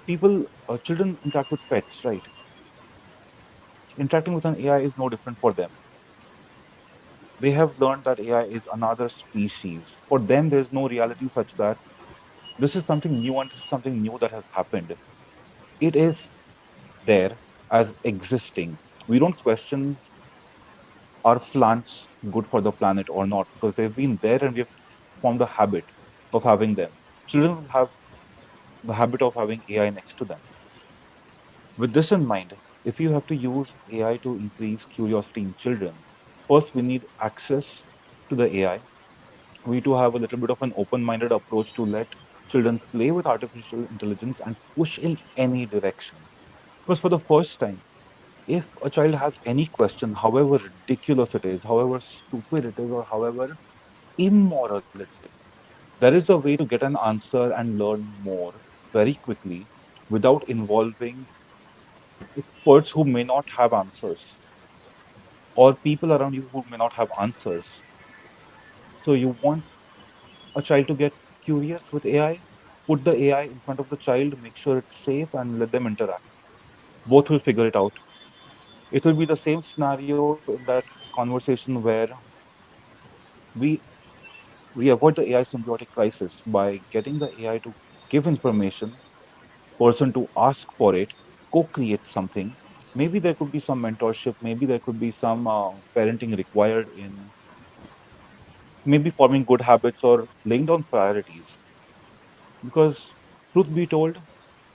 people. Children interact with pets, right? Interacting with an AI is no different for them. They have learned that AI is another species. For them, there's no reality such that this is something new and this is something new that has happened. It is there as existing. We don't question, are plants good for the planet or not, because they've been there and we've formed a habit of having them. Children will have the habit of having AI next to them. With this in mind, if you have to use AI to increase curiosity in children, first we need access to the AI. We need to have a little bit of an open minded approach to let children play with artificial intelligence and push in any direction. Because for the first time, if a child has any question, however ridiculous it is, however stupid it is, or however immoral it is, there is a way to get an answer and learn more very quickly without involving experts who may not have answers or people around you who may not have answers. So you want a child to get curious with AI, put the AI in front of the child, make sure it's safe, and let them interact. Both will figure it out. It will be the same scenario in that conversation where we we avoid the AI symbiotic crisis by getting the AI to give information, person to ask for it, co-create something. Maybe there could be some mentorship, maybe there could be some parenting required in maybe forming good habits or laying down priorities. Because, truth be told,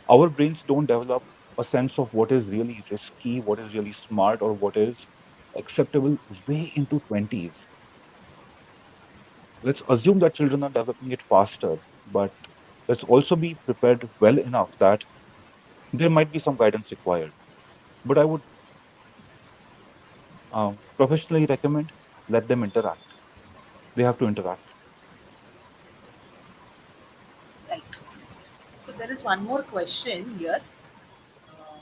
our brains don't develop a sense of what is really risky, what is really smart, or what is acceptable way into 20s. Let's assume that children are developing it faster, but let's also be prepared well enough that there might be some guidance required. But I would professionally recommend let them interact. They have to interact. Right. So there is one more question here. Uh,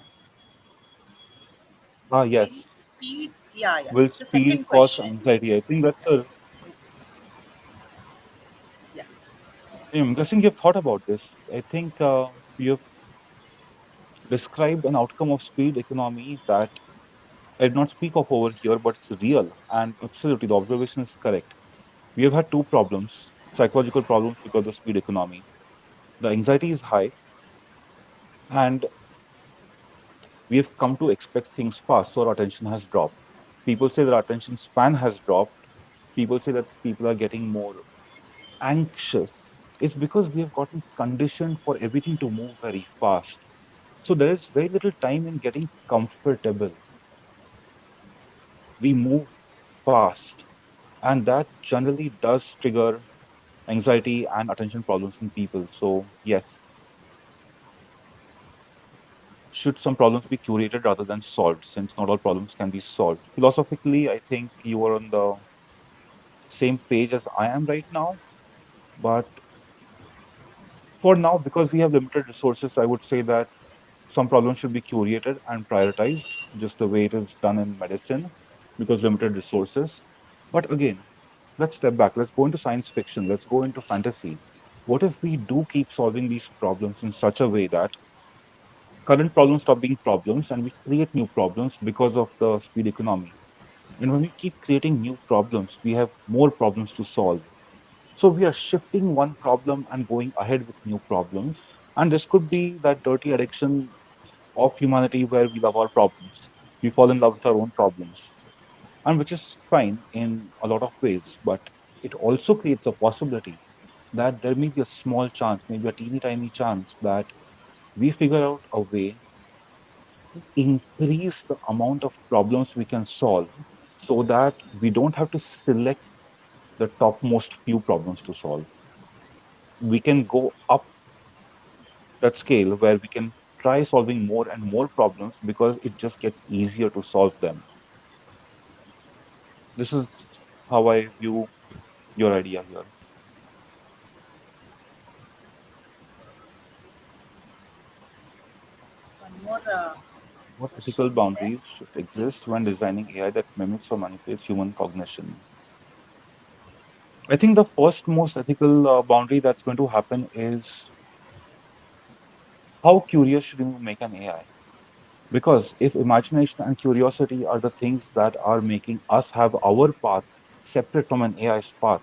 so Ah, will yes. speed? Yeah, yeah. Will It's the speed second cause question. anxiety? I think that's a. Yeah. I'm guessing you've thought about this. I think you've described an outcome of speed economy that I did not speak of over here, but it's real. And absolutely, the observation is correct. We have had two problems. psychological problems because of the speed economy. The anxiety is high, and we have come to expect things fast, so our attention has dropped. People say that our attention span has dropped. People say that people are getting more anxious. It's because we have gotten conditioned for everything to move very fast. So there is very little time in getting comfortable. We move fast, and that generally does trigger anxiety and attention problems in people. So, yes, should some problems be curated rather than solved, since not all problems can be solved? Philosophically, I think you are on the same page as I am right now. But for now, because we have limited resources, I would say that some problems should be curated and prioritized, just the way it is done in medicine, because limited resources. But again, let's step back. Let's go into science fiction. Let's go into fantasy. What if we do keep solving these problems in such a way that current problems stop being problems and we create new problems because of the speed economy? And when we keep creating new problems, we have more problems to solve. So we are shifting one problem and going ahead with new problems. And this could be that dirty addiction of humanity where we love our problems. We fall in love with our own problems, and which is fine in a lot of ways. But it also creates a possibility that there may be a small chance, maybe a teeny tiny chance, that we figure out a way to increase the amount of problems we can solve so that we don't have to select the topmost few problems to solve. We can go up that scale where we can try solving more and more problems because it just gets easier to solve them. This is how I view your idea here. One more What ethical questions there. boundaries should exist when designing AI that mimics or manipulates human cognition? I think the first most ethical boundary that's going to happen is how curious should we make an AI? Because if imagination and curiosity are the things that are making us have our path separate from an AI's path,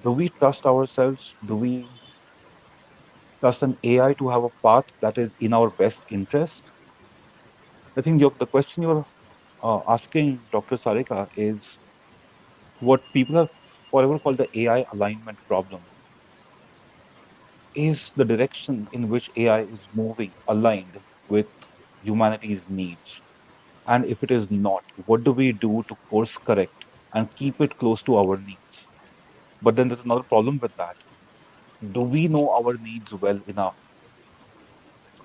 do we trust ourselves? Do we trust an AI to have a path that is in our best interest? I think the question you're asking, Dr. Sarika, is what people have forever called the AI alignment problem. Is the direction in which AI is moving aligned with humanity's needs? And if it is not, what do we do to course correct and keep it close to our needs? But then there's another problem with that. Do we know our needs well enough?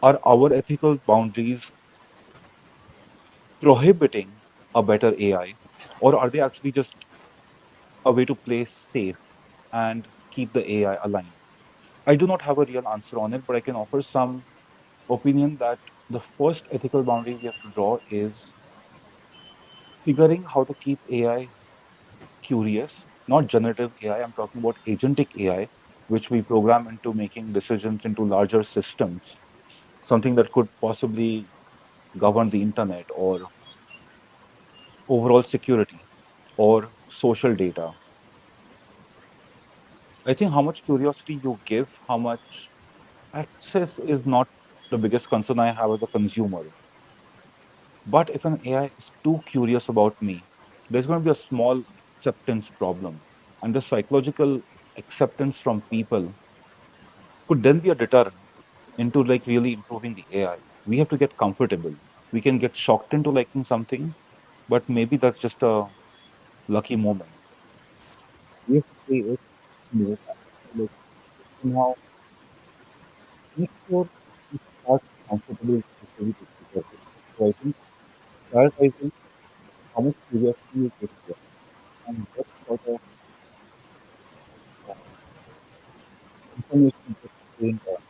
Are our ethical boundaries prohibiting a better AI, or are they actually just a way to play safe and keep the AI aligned? I do not have a real answer on it, but I can offer some opinion that the first ethical boundary we have to draw is figuring how to keep AI curious, not generative AI. I'm talking about agentic AI, which we program into making decisions into larger systems, something that could possibly govern the internet or overall security or social data. I think how much curiosity you give, how much access is not the biggest concern I have as a consumer. But if an AI is too curious about me, there's going to be a small acceptance problem. And the psychological acceptance from people could then be a deterrent into like really improving the AI. We have to get comfortable. We can get shocked into liking something, but maybe that's just a lucky moment. We have to play it more. Like somehow make sure we start comfortable before we take it. So I think prioritizing how much curiosity you get there and what sort of uh, information you get trained on.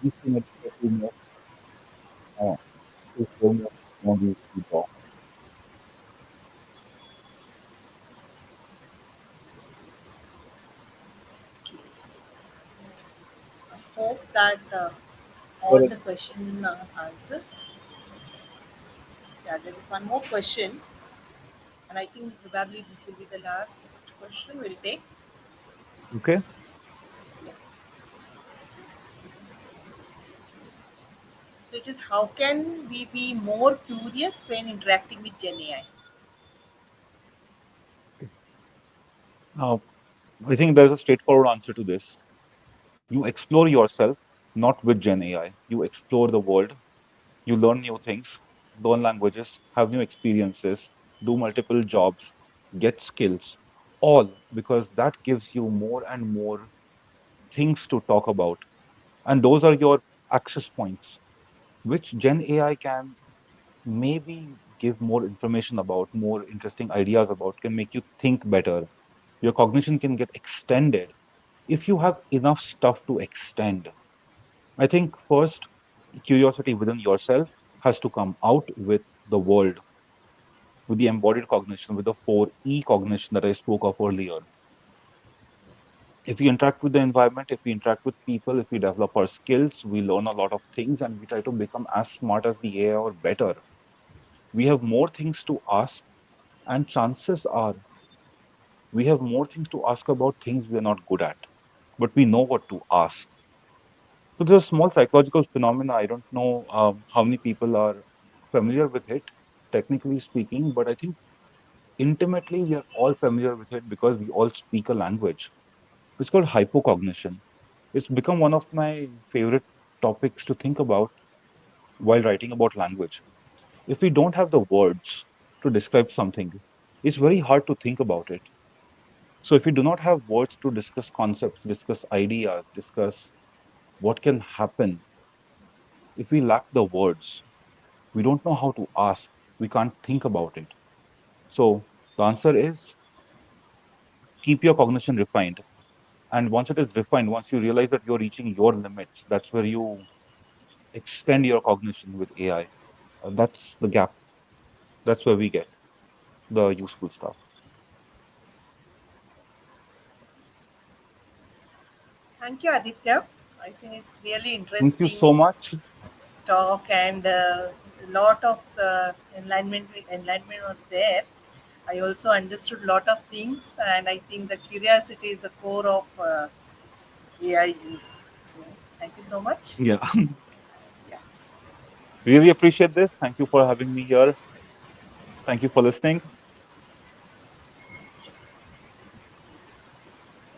These things are the most uh, is going up on the top. Okay. So I hope that all Correct. the question answers. Yeah, there is one more question. And I think probably this will be the last question we'll take. Okay. Yeah. So it is, how can we be more curious when interacting with Gen AI? Uh, I think there's a straightforward answer to this. You explore yourself, not with Gen AI. You explore the world. You learn new things, learn languages, have new experiences, do multiple jobs, get skills, all because that gives you more and more things to talk about. And those are your access points, which Gen AI can maybe give more information about, more interesting ideas about, can make you think better. Your cognition can get extended if you have enough stuff to extend. I think first, curiosity within yourself has to come out with the world, with the embodied cognition, with the 4E cognition that I spoke of earlier. If we interact with the environment, if we interact with people, if we develop our skills, we learn a lot of things and we try to become as smart as the AI or better. We have more things to ask, and chances are we have more things to ask about things we're not good at, but we know what to ask. So there's a small psychological phenomena. I don't know how many people are familiar with it, technically speaking, but I think intimately we are all familiar with it because we all speak a language. It's called hypocognition. It's become one of my favorite topics to think about while writing about language. If we don't have the words to describe something, it's very hard to think about it. So if we do not have words to discuss concepts, discuss ideas, discuss what can happen, if we lack the words, we don't know how to ask, we can't think about it. So the answer is keep your cognition refined. And once it is refined, once you realize that you're reaching your limits, that's where you extend your cognition with AI. That's the gap. That's where we get the useful stuff. Thank you, Aditya. I think it's really Thank you interesting so much. talk, and a lot of enlightenment was there. I also understood a lot of things, and I think the curiosity is the core of AI use. So thank you so much. Yeah, Yeah. really appreciate this. Thank you for having me here. Thank you for listening.